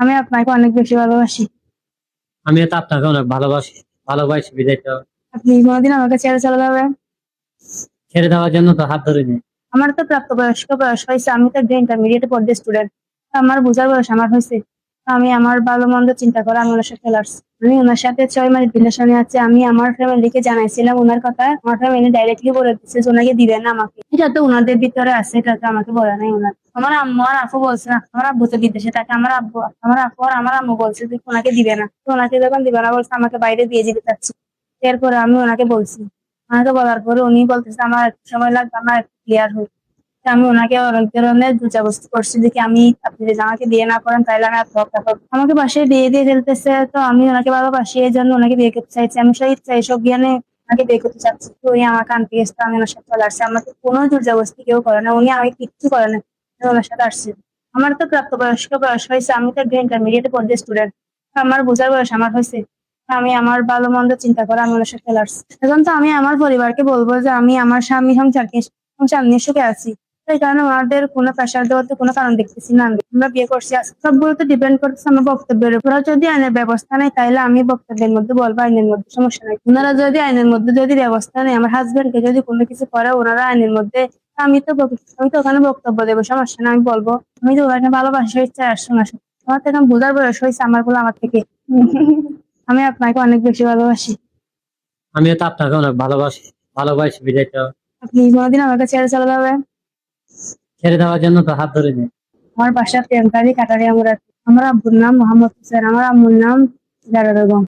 আমি আপনাকে অনেক বেশি ভালোবাসি। আমি তো আপনাকে অনেক ভালোবাসি বিদায় তো আপনি কোনোদিন আমাকে ছেড়ে চলে যাবেন? ছেড়ে দেওয়ার জন্য তো হাত ধরিনি। আমার তো প্রাপ্তবয়স্ক বয়স হয়েছে, আমি তো একটা ইন্টারমিডিয়েটে পড়তে স্টুডেন্ট। আমার বোঝার বয়স আমার হয়েছে। আমি আমার ভালো মন্দ চিন্তা করে আমি ওনার সাথে লড়ছি। আমি ওনার সাথে 6 মাস রিলেশনে আছি। আমি আমার ফ্যামিলিকে জানাইছিলাম ওনার কথা। আমার ফ্যামিলি ডাইরেক্টলি বলে দিচ্ছে যে ওনাকে দিবেন না আমাকে। এটা তো ওনাদের ভিতরে আছে, এটা তো আমাকে বলে নাই ওনার। আমার আম্মু আর আপু বলছে না, আমার আব্বু তো বিদেশে থাকে। আমার আপু আর আমার আম্মু বলছে যে ওনাকে দিবে না। তো ওনাকে যখন দিবে না বলছে আমাকে বাইরে দিয়ে যেতে চাচ্ছি। এরপরে আমি ওনাকে বলছি। ওনাকে বলার পরে উনি বলতেছে আমার একটু সময় লাগবে, আমার ক্লিয়ার হোক। তা আমি ওনাকে অনেক ধরনের জোর-জবরদস্তি করছি যে কি আপনি যদি আমাকে বিয়ে না করেন তাহলে আমি আত্মহত্যা করবো। আমাকে বাসায় বিয়ে দিয়ে ফেলতেছে, তো আমি ওনাকে ভালোবাসি এই জন্য ওনাকে বিয়ে করতে চাইছি। আমি সেই ইচ্ছা এসব জ্ঞানে ওনাকে বিয়ে করতে চাচ্ছি। তো উনি আমাকে আনতে গেছে, আমি ওনার সাথে চলে আসছি। আমাকে কোনো জোর-জবরদস্তি কেউ করে না, উনি আমাকে কিচ্ছু করে না, আমি ওনার সাথে আসছি। আমার তো প্রাপ্তবয়স্ক বয়স হয়েছে, আমি তো একটা ইন্টারমিডিয়েটে পড়তে স্টুডেন্ট। আমার বোঝার বয়স আমার হয়েছে। আমি আমার ভালো মন্দ চিন্তা করে আমি ওনার সাথে লড়ছি। এখন তো আমি আমার পরিবারকে বলবো যে আমি আমার স্বামী সংসার নিয়ে সুখে আছি। এই কারণে ওনাদের কোনো প্রেশার দেওয়ার তো কোনো কারণ দেখতেছি না। আমরা বিয়ে করছি, সবগুলো তো ডিপেন্ড করতেছে আমার বক্তব্যের উপর। ওরা যদি আইনের ব্যবস্থা নেয় তাহলে আমি বক্তব্যের মধ্যে বলবো, আইনের মধ্যে সমস্যা নাই। ওনারা যদি আইনের মধ্যে যদি ব্যবস্থা নেয়, আমার হাজবেন্ডকে যদি কোনো কিছু করে ওনারা আইনের মধ্যে, আমি তো ওখানে বক্তব্য দেবো, সমস্যা না, আমি বলবো আমি তো ওখানে ভালোবাসার ইচ্ছা আসছে না। আমার তো এখন বোঝার বয়স হয়েছে আমার বলে আমার থেকে। আমি আপনাকে অনেক বেশি ভালোবাসি। আমি তো আপনাকে অনেক ভালোবাসি বিদায় তো আপনি কোনোদিন আমাকে ছেড়ে চলে যাবেন? ছেড়ে দেওয়ার জন্য তো হাত ধরিনি। আমার বাসা প্রেমকারী কাটারি। আমার আব্বুর নাম মোহাম্মদ হোসেন, আমার আম্মুর নাম জারা বেগম।